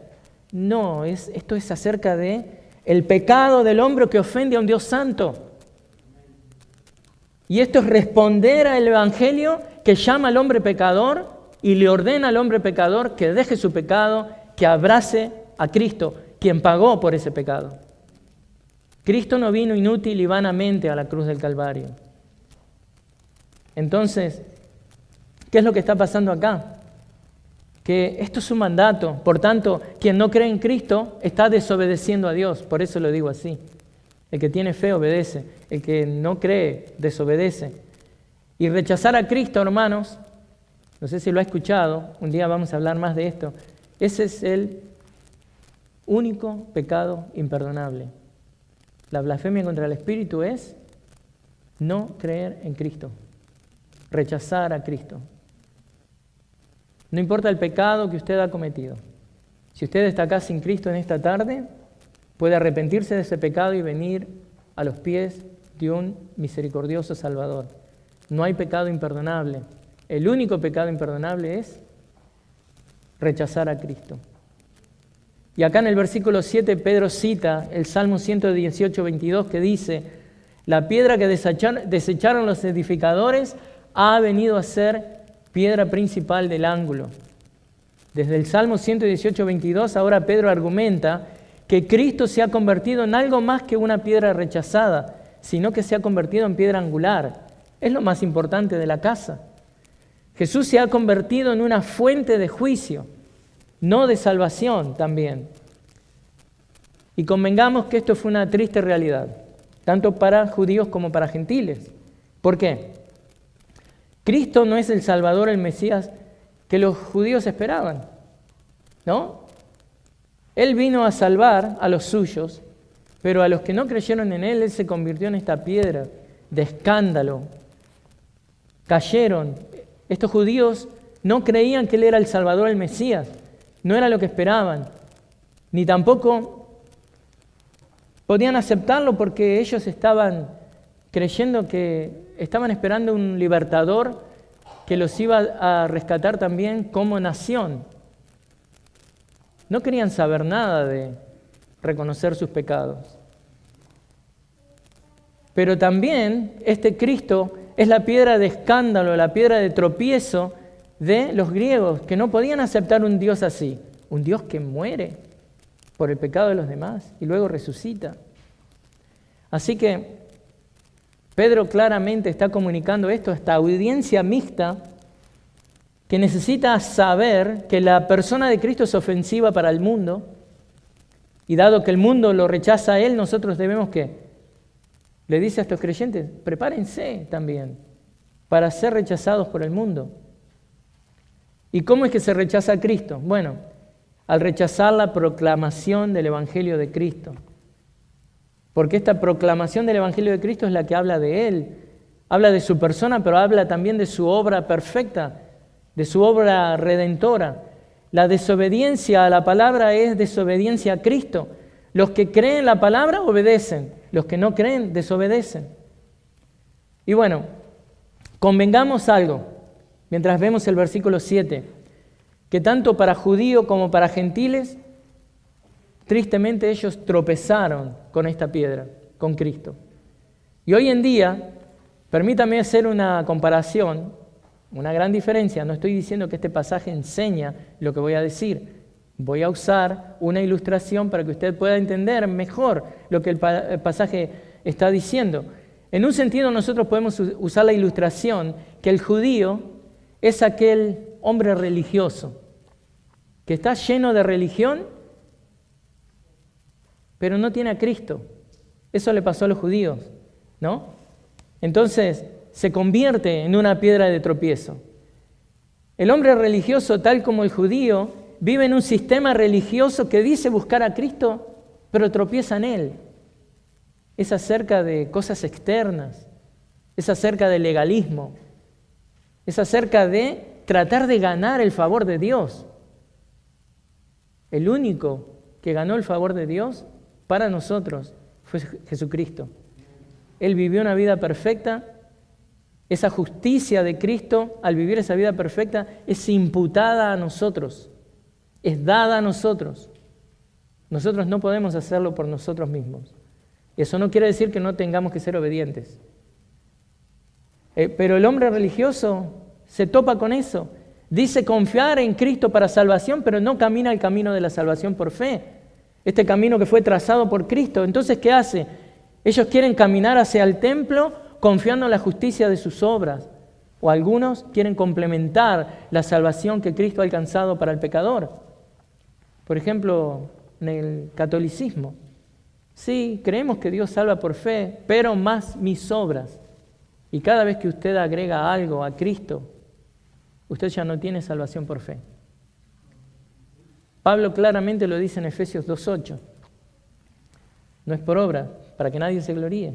No, esto es acerca de el pecado del hombre que ofende a un Dios santo. Y esto es responder al Evangelio que llama al hombre pecador y le ordena al hombre pecador que deje su pecado, que abrace a Cristo, quien pagó por ese pecado. Cristo no vino inútil y vanamente a la cruz del Calvario. Entonces, ¿qué es lo que está pasando acá? Que esto es un mandato. Por tanto, quien no cree en Cristo está desobedeciendo a Dios. Por eso lo digo así. El que tiene fe obedece. El que no cree desobedece. Y rechazar a Cristo, hermanos, no sé si lo ha escuchado, un día vamos a hablar más de esto. Ese es el único pecado imperdonable. La blasfemia contra el Espíritu es no creer en Cristo. Rechazar a Cristo. No importa el pecado que usted ha cometido. Si usted está acá sin Cristo en esta tarde, puede arrepentirse de ese pecado y venir a los pies de un misericordioso Salvador. No hay pecado imperdonable. El único pecado imperdonable es rechazar a Cristo. Y acá en el versículo 7 Pedro cita el Salmo 118, 22 que dice: la piedra que desecharon los edificadores ha venido a ser piedra principal del ángulo. Desde el Salmo 118, 22, ahora Pedro argumenta que Cristo se ha convertido en algo más que una piedra rechazada, sino que se ha convertido en piedra angular. Es lo más importante de la casa. Jesús se ha convertido en una fuente de juicio, no de salvación también. Y convengamos que esto fue una triste realidad, tanto para judíos como para gentiles. ¿Por qué? Cristo no es el Salvador, el Mesías que los judíos esperaban, ¿no? Él vino a salvar a los suyos, pero a los que no creyeron en Él, Él se convirtió en esta piedra de escándalo. Cayeron. Estos judíos no creían que Él era el Salvador, el Mesías. No era lo que esperaban. Ni tampoco podían aceptarlo porque ellos estaban creyendo que estaban esperando un libertador que los iba a rescatar también como nación. No querían saber nada de reconocer sus pecados. Pero también este Cristo es la piedra de escándalo, la piedra de tropiezo de los griegos, que no podían aceptar un Dios así, un Dios que muere por el pecado de los demás y luego resucita. Así que Pedro claramente está comunicando esto a esta audiencia mixta que necesita saber que la persona de Cristo es ofensiva para el mundo, y dado que el mundo lo rechaza a Él, nosotros debemos ¿qué? Le dice a estos creyentes, prepárense también para ser rechazados por el mundo. ¿Y cómo es que se rechaza a Cristo? Bueno, al rechazar la proclamación del Evangelio de Cristo. Porque esta proclamación del Evangelio de Cristo es la que habla de Él, habla de su persona, pero habla también de su obra perfecta, de su obra redentora. La desobediencia a la palabra es desobediencia a Cristo. Los que creen la palabra obedecen, los que no creen desobedecen. Y bueno, convengamos algo, mientras vemos el versículo 7, que tanto para judíos como para gentiles, tristemente ellos tropezaron con esta piedra, con Cristo. Y hoy en día, permítame hacer una comparación, una gran diferencia. No estoy diciendo que este pasaje enseña lo que voy a decir. Voy a usar una ilustración para que usted pueda entender mejor lo que el pasaje está diciendo. En un sentido, nosotros podemos usar la ilustración que el judío es aquel hombre religioso que está lleno de religión, pero no tiene a Cristo. Eso le pasó a los judíos, ¿no? Entonces, se convierte en una piedra de tropiezo. El hombre religioso, tal como el judío, vive en un sistema religioso que dice buscar a Cristo, pero tropieza en Él. Es acerca de cosas externas, es acerca del legalismo, es acerca de tratar de ganar el favor de Dios. El único que ganó el favor de Dios para nosotros fue Jesucristo. Él vivió una vida perfecta. Esa justicia de Cristo, al vivir esa vida perfecta, es imputada a nosotros, es dada a nosotros. Nosotros no podemos hacerlo por nosotros mismos. Eso no quiere decir que no tengamos que ser obedientes. Pero el hombre religioso se topa con eso. Dice confiar en Cristo para salvación, pero no camina el camino de la salvación por fe. Este camino que fue trazado por Cristo. Entonces, ¿qué hace? Ellos quieren caminar hacia el templo confiando en la justicia de sus obras. O algunos quieren complementar la salvación que Cristo ha alcanzado para el pecador. Por ejemplo, en el catolicismo. Sí, creemos que Dios salva por fe, pero más mis obras. Y cada vez que usted agrega algo a Cristo, usted ya no tiene salvación por fe. Pablo claramente lo dice en Efesios 2:8. No es por obra, para que nadie se gloríe.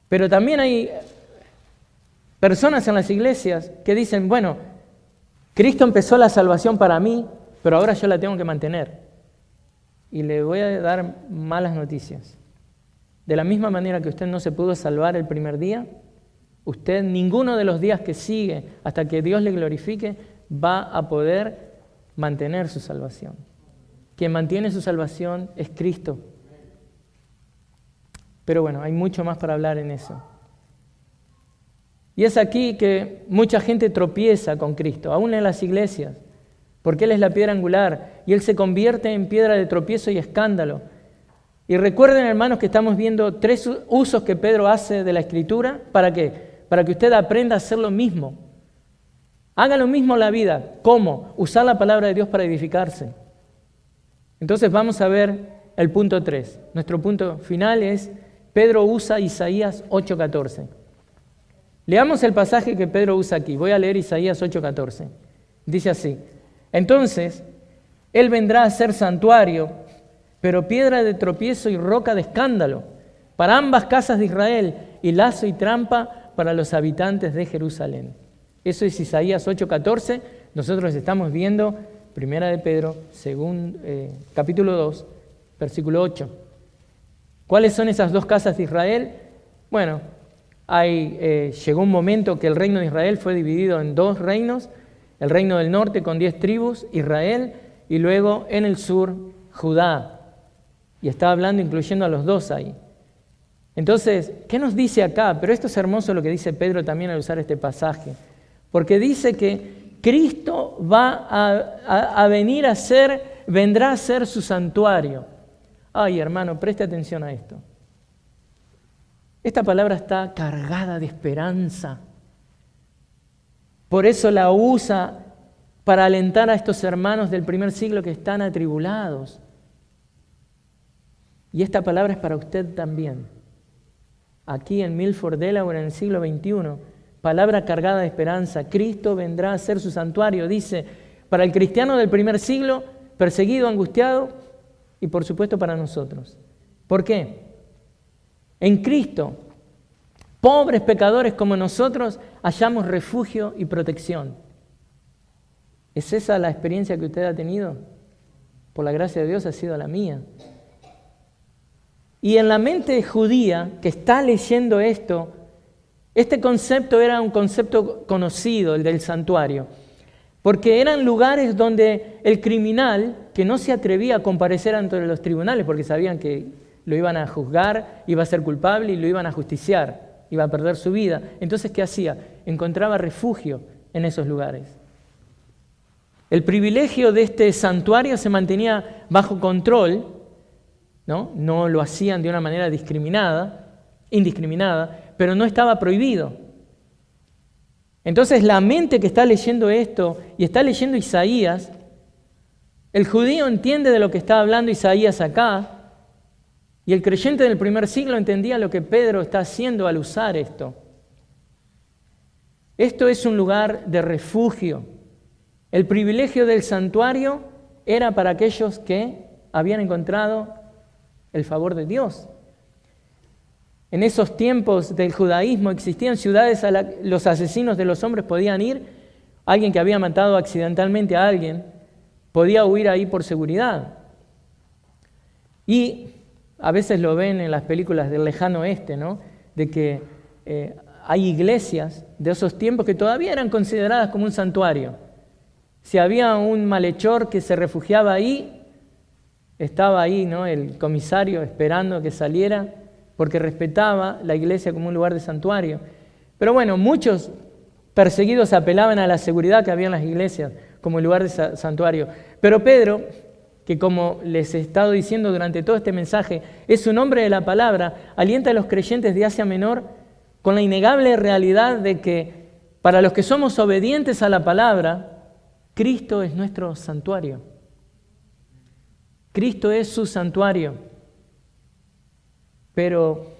Pero también hay personas en las iglesias que dicen, bueno, Cristo empezó la salvación para mí, pero ahora yo la tengo que mantener. Y le voy a dar malas noticias. De la misma manera que usted no se pudo salvar el primer día, usted ninguno de los días que sigue hasta que Dios le glorifique va a poder mantener su salvación. Quien mantiene su salvación es Cristo. Pero bueno, hay mucho más para hablar en eso. Y es aquí que mucha gente tropieza con Cristo, aún en las iglesias, porque Él es la piedra angular y Él se convierte en piedra de tropiezo y escándalo. Y recuerden, hermanos, que estamos viendo 3 usos que Pedro hace de la Escritura. ¿Para qué? Para que usted aprenda a hacer lo mismo. Haga lo mismo en la vida. ¿Cómo? Usar la palabra de Dios para edificarse. Entonces vamos a ver el punto 3. Nuestro punto final es, Pedro usa Isaías 8:14. Leamos el pasaje que Pedro usa aquí. Voy a leer Isaías 8:14. Dice así: entonces, Él vendrá a ser santuario, pero piedra de tropiezo y roca de escándalo para ambas casas de Israel, y lazo y trampa para los habitantes de Jerusalén. Eso es Isaías 8:14. Nosotros estamos viendo Primera de Pedro, capítulo 2, versículo 8. ¿Cuáles son esas 2 casas de Israel? Bueno, llegó un momento que el reino de Israel fue dividido en 2 reinos, el reino del norte con 10 tribus, Israel, y luego en el sur, Judá. Y está hablando incluyendo a los 2 ahí. Entonces, ¿qué nos dice acá? Pero esto es hermoso lo que dice Pedro también al usar este pasaje. Porque dice que Cristo va a venir vendrá a ser su santuario. Ay, hermano, preste atención a esto. Esta palabra está cargada de esperanza. Por eso la usa para alentar a estos hermanos del primer siglo que están atribulados. Y esta palabra es para usted también. Aquí en Milford, Delaware, en el siglo XXI, palabra cargada de esperanza. Cristo vendrá a ser su santuario. Dice, para el cristiano del primer siglo, perseguido, angustiado, y por supuesto para nosotros. ¿Por qué? En Cristo, pobres pecadores como nosotros, hallamos refugio y protección. ¿Es esa la experiencia que usted ha tenido? Por la gracia de Dios ha sido la mía. Y en la mente judía que está leyendo esto, este concepto era un concepto conocido, el del santuario, porque eran lugares donde el criminal, que no se atrevía a comparecer ante los tribunales, porque sabían que lo iban a juzgar, iba a ser culpable y lo iban a justiciar, iba a perder su vida. Entonces, ¿qué hacía? Encontraba refugio en esos lugares. El privilegio de este santuario se mantenía bajo control, no lo hacían de una manera indiscriminada, pero no estaba prohibido. Entonces la mente que está leyendo esto y está leyendo Isaías, el judío entiende de lo que está hablando Isaías acá, y el creyente del primer siglo entendía lo que Pedro está haciendo al usar esto. Esto es un lugar de refugio. El privilegio del santuario era para aquellos que habían encontrado el favor de Dios. En esos tiempos del judaísmo existían ciudades a las que los asesinos de los hombres podían ir. Alguien que había matado accidentalmente a alguien podía huir ahí por seguridad. Y a veces lo ven en las películas del lejano oeste, de que hay iglesias de esos tiempos que todavía eran consideradas como un santuario. Si había un malhechor que se refugiaba ahí, estaba ahí, el comisario esperando que saliera, porque respetaba la iglesia como un lugar de santuario. Pero bueno, muchos perseguidos apelaban a la seguridad que había en las iglesias como lugar de santuario. Pero Pedro, que como les he estado diciendo durante todo este mensaje, es un hombre de la palabra, alienta a los creyentes de Asia Menor con la innegable realidad de que para los que somos obedientes a la palabra, Cristo es nuestro santuario. Cristo es su santuario. Pero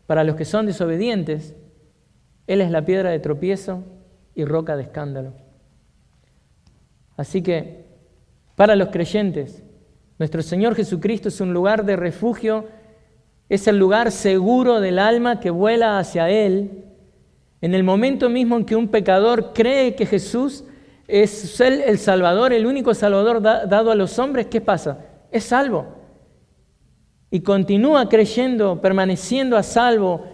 para los que son desobedientes, Él es la piedra de tropiezo y roca de escándalo. Así que, para los creyentes, nuestro Señor Jesucristo es un lugar de refugio, es el lugar seguro del alma que vuela hacia Él. En el momento mismo en que un pecador cree que Jesús es el Salvador, el único Salvador dado a los hombres, ¿qué pasa? Es salvo. Y continúa creyendo, permaneciendo a salvo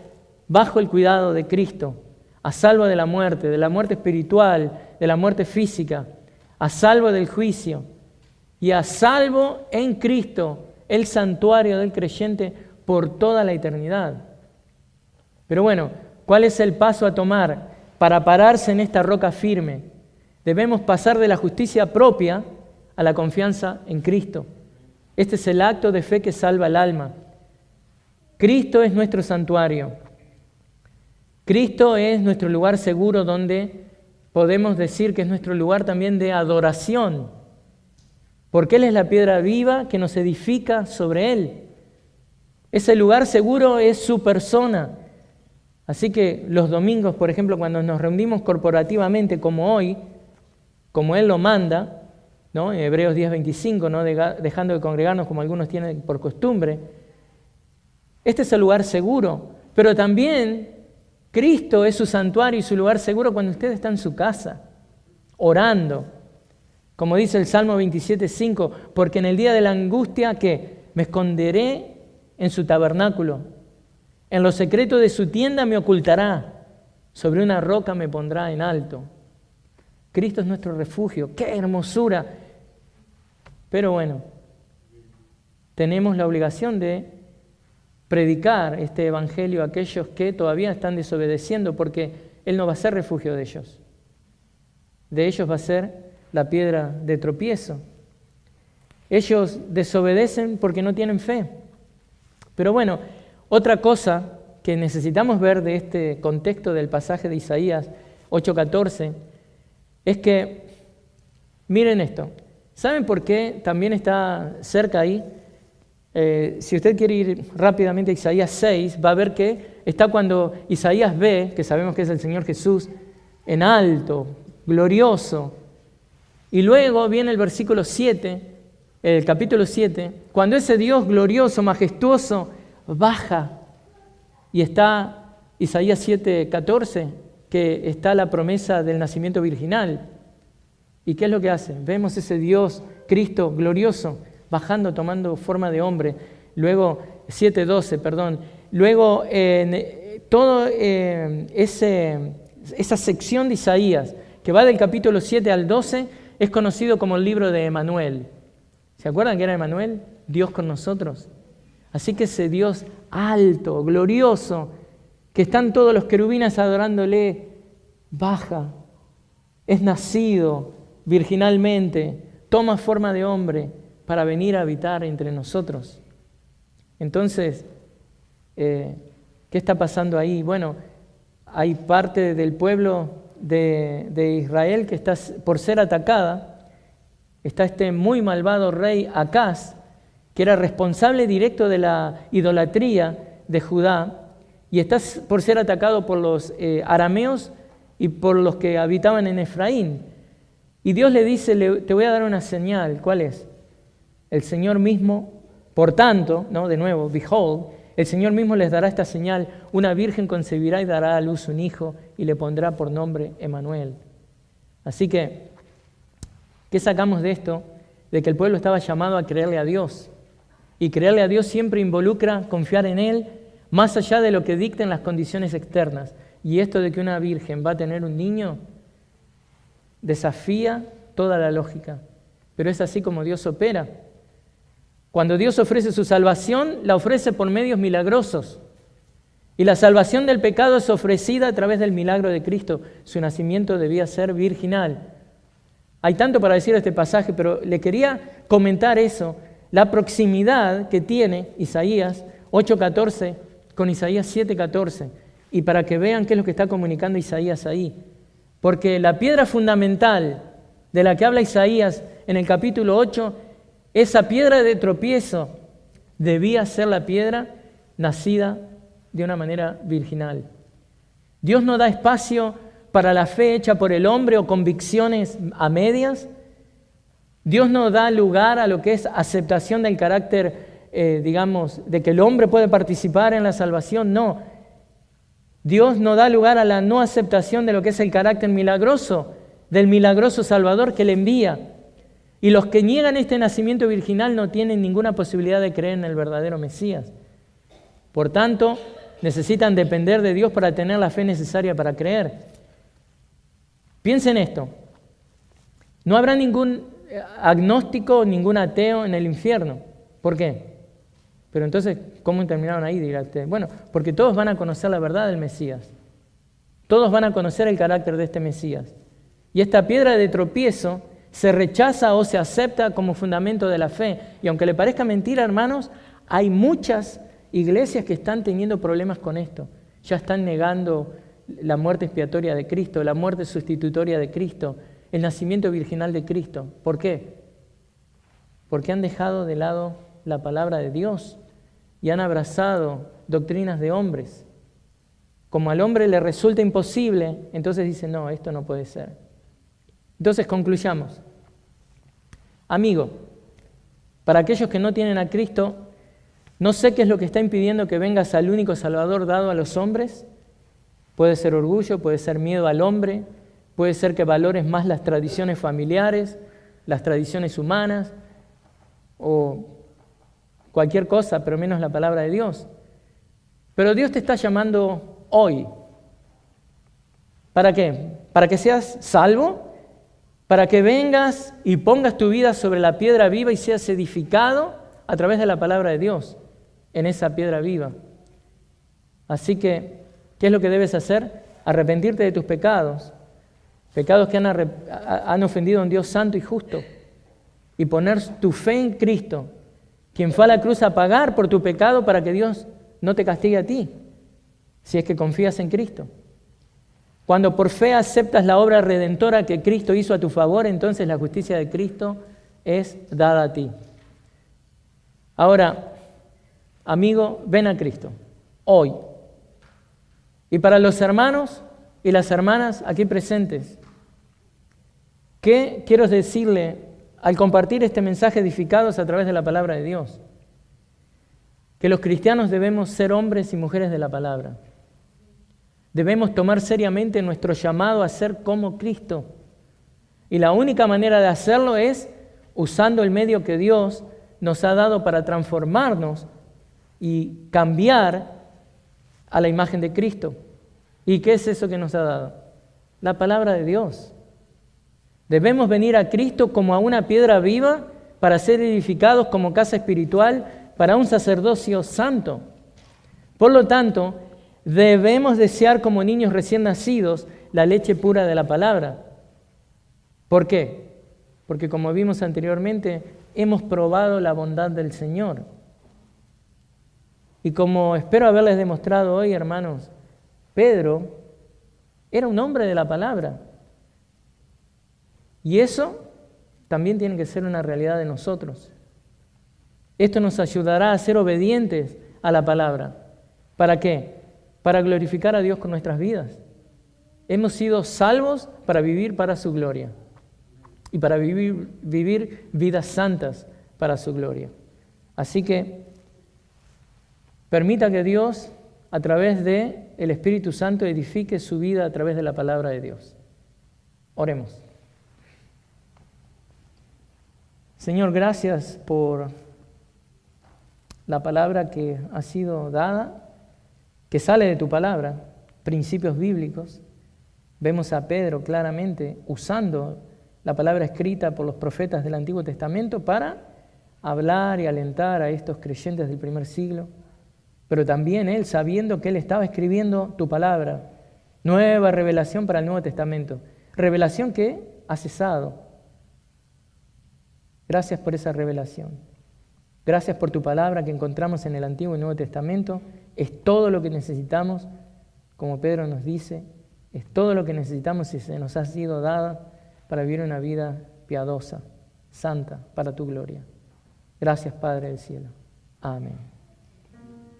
bajo el cuidado de Cristo, a salvo de la muerte espiritual, de la muerte física, a salvo del juicio y a salvo en Cristo, el santuario del creyente por toda la eternidad. Pero bueno, ¿cuál es el paso a tomar para pararse en esta roca firme? Debemos pasar de la justicia propia a la confianza en Cristo. Este es el acto de fe que salva el alma. Cristo es nuestro santuario. Cristo es nuestro lugar seguro donde podemos decir que es nuestro lugar también de adoración, porque Él es la piedra viva que nos edifica sobre Él. Ese lugar seguro es su persona. Así que los domingos, por ejemplo, cuando nos reunimos corporativamente como hoy, como Él lo manda, en Hebreos 10:25, dejando de congregarnos como algunos tienen por costumbre, este es el lugar seguro, pero también Cristo es su santuario y su lugar seguro cuando usted está en su casa, orando. Como dice el Salmo 27:5, porque en el día de la angustia, ¿qué? Me esconderé en su tabernáculo, en lo secreto de su tienda me ocultará, sobre una roca me pondrá en alto. Cristo es nuestro refugio, ¡qué hermosura! Pero bueno, tenemos la obligación de predicar este evangelio a aquellos que todavía están desobedeciendo, porque Él no va a ser refugio de ellos. De ellos va a ser la piedra de tropiezo. Ellos desobedecen porque no tienen fe. Pero bueno, otra cosa que necesitamos ver de este contexto del pasaje de Isaías 8:14 es que, miren esto, ¿saben por qué también está cerca ahí? Si usted quiere ir rápidamente a Isaías 6, va a ver que está cuando Isaías ve, que sabemos que es el Señor Jesús, en alto, glorioso. Y luego viene el versículo 7, el capítulo 7, cuando ese Dios glorioso, majestuoso, baja. Y está Isaías 7:14, que está la promesa del nacimiento virginal. ¿Y qué es lo que hace? Vemos ese Dios, Cristo glorioso, bajando, tomando forma de hombre. Luego, 7:12, perdón. Luego, toda esa sección de Isaías, que va del capítulo 7 al 12, es conocido como el libro de Emanuel. ¿Se acuerdan que era Emanuel? Dios con nosotros. Así que ese Dios alto, glorioso, que están todos los querubines adorándole, baja, es nacido virginalmente, toma forma de hombre para venir a habitar entre nosotros. Entonces, ¿qué está pasando ahí? Bueno, hay parte del pueblo de Israel que está por ser atacada. Está este muy malvado rey Acaz, que era responsable directo de la idolatría de Judá, y está por ser atacado por los arameos y por los que habitaban en Efraín. Y Dios le dice, te voy a dar una señal. ¿Cuál es? El Señor mismo, por tanto, ¿no? De nuevo, behold, el Señor mismo les dará esta señal, una virgen concebirá y dará a luz un hijo y le pondrá por nombre Emanuel. Así que, ¿qué sacamos de esto? De que el pueblo estaba llamado a creerle a Dios. Y creerle a Dios siempre involucra confiar en Él, más allá de lo que dicten las condiciones externas. Y esto de que una virgen va a tener un niño desafía toda la lógica. Pero es así como Dios opera. Cuando Dios ofrece su salvación, la ofrece por medios milagrosos. Y la salvación del pecado es ofrecida a través del milagro de Cristo. Su nacimiento debía ser virginal. Hay tanto para decir este pasaje, pero le quería comentar eso, la proximidad que tiene Isaías 8:14 con Isaías 7:14, y para que vean qué es lo que está comunicando Isaías ahí. Porque la piedra fundamental de la que habla Isaías en el capítulo 8, esa piedra de tropiezo debía ser la piedra nacida de una manera virginal. Dios no da espacio para la fe hecha por el hombre o convicciones a medias. Dios no da lugar a lo que es aceptación del carácter, de que el hombre puede participar en la salvación. No. Dios no da lugar a la no aceptación de lo que es el carácter milagroso, del milagroso Salvador que le envía. Y los que niegan este nacimiento virginal no tienen ninguna posibilidad de creer en el verdadero Mesías. Por tanto, necesitan depender de Dios para tener la fe necesaria para creer. Piensen esto. No habrá ningún agnóstico, ningún ateo en el infierno. ¿Por qué? Pero entonces, ¿cómo terminaron ahí? Dirá usted. Bueno, porque todos van a conocer la verdad del Mesías. Todos van a conocer el carácter de este Mesías. Y esta piedra de tropiezo se rechaza o se acepta como fundamento de la fe. Y aunque le parezca mentira, hermanos, hay muchas iglesias que están teniendo problemas con esto. Ya están negando la muerte expiatoria de Cristo, la muerte sustitutoria de Cristo, el nacimiento virginal de Cristo. ¿Por qué? Porque han dejado de lado la palabra de Dios y han abrazado doctrinas de hombres. Como al hombre le resulta imposible, entonces dice, no, esto no puede ser. Entonces concluyamos. Amigo, para aquellos que no tienen a Cristo, no sé qué es lo que está impidiendo que vengas al único Salvador dado a los hombres. Puede ser orgullo, puede ser miedo al hombre, puede ser que valores más las tradiciones familiares, las tradiciones humanas, o cualquier cosa, pero menos la palabra de Dios. Pero Dios te está llamando hoy. ¿Para qué? Para que seas salvo, para que vengas y pongas tu vida sobre la piedra viva y seas edificado a través de la palabra de Dios en esa piedra viva. Así que, ¿qué es lo que debes hacer? Arrepentirte de tus pecados, pecados que han ofendido a un Dios santo y justo, y poner tu fe en Cristo, quien fue a la cruz a pagar por tu pecado para que Dios no te castigue a ti. si es que confías en Cristo. Cuando por fe aceptas la obra redentora que Cristo hizo a tu favor, entonces la justicia de Cristo es dada a ti. Ahora, amigo, ven a Cristo, hoy. Y para los hermanos y las hermanas aquí presentes, ¿qué quiero decirle al compartir este mensaje edificados a través de la palabra de Dios? Que los cristianos debemos ser hombres y mujeres de la palabra. Debemos tomar seriamente nuestro llamado a ser como Cristo. Y la única manera de hacerlo es usando el medio que Dios nos ha dado para transformarnos y cambiar a la imagen de Cristo. ¿Y qué es eso que nos ha dado? La palabra de Dios. Debemos venir a Cristo como a una piedra viva para ser edificados como casa espiritual para un sacerdocio santo. Por lo tanto, debemos desear como niños recién nacidos la leche pura de la palabra. ¿Por qué? Porque como vimos anteriormente, hemos probado la bondad del Señor. Y como espero haberles demostrado hoy, hermanos, Pedro era un hombre de la palabra. Y eso también tiene que ser una realidad de nosotros. Esto nos ayudará a ser obedientes a la palabra. ¿Para qué? Para glorificar a Dios con nuestras vidas. Hemos sido salvos para vivir para su gloria y para vivir vidas santas para su gloria. Así que permita que Dios, a través del Espíritu Santo, edifique su vida a través de la palabra de Dios. Oremos. Señor, gracias por la palabra que ha sido dada, que sale de tu palabra, principios bíblicos. Vemos a Pedro claramente usando la palabra escrita por los profetas del Antiguo Testamento para hablar y alentar a estos creyentes del primer siglo, pero también él sabiendo que él estaba escribiendo tu palabra, nueva revelación para el Nuevo Testamento, revelación que ha cesado. Gracias por esa revelación. Gracias por tu palabra que encontramos en el Antiguo y Nuevo Testamento. Es todo lo que necesitamos, como Pedro nos dice, es todo lo que necesitamos y se nos ha sido dada para vivir una vida piadosa, santa, para tu gloria. Gracias, Padre del cielo. Amén.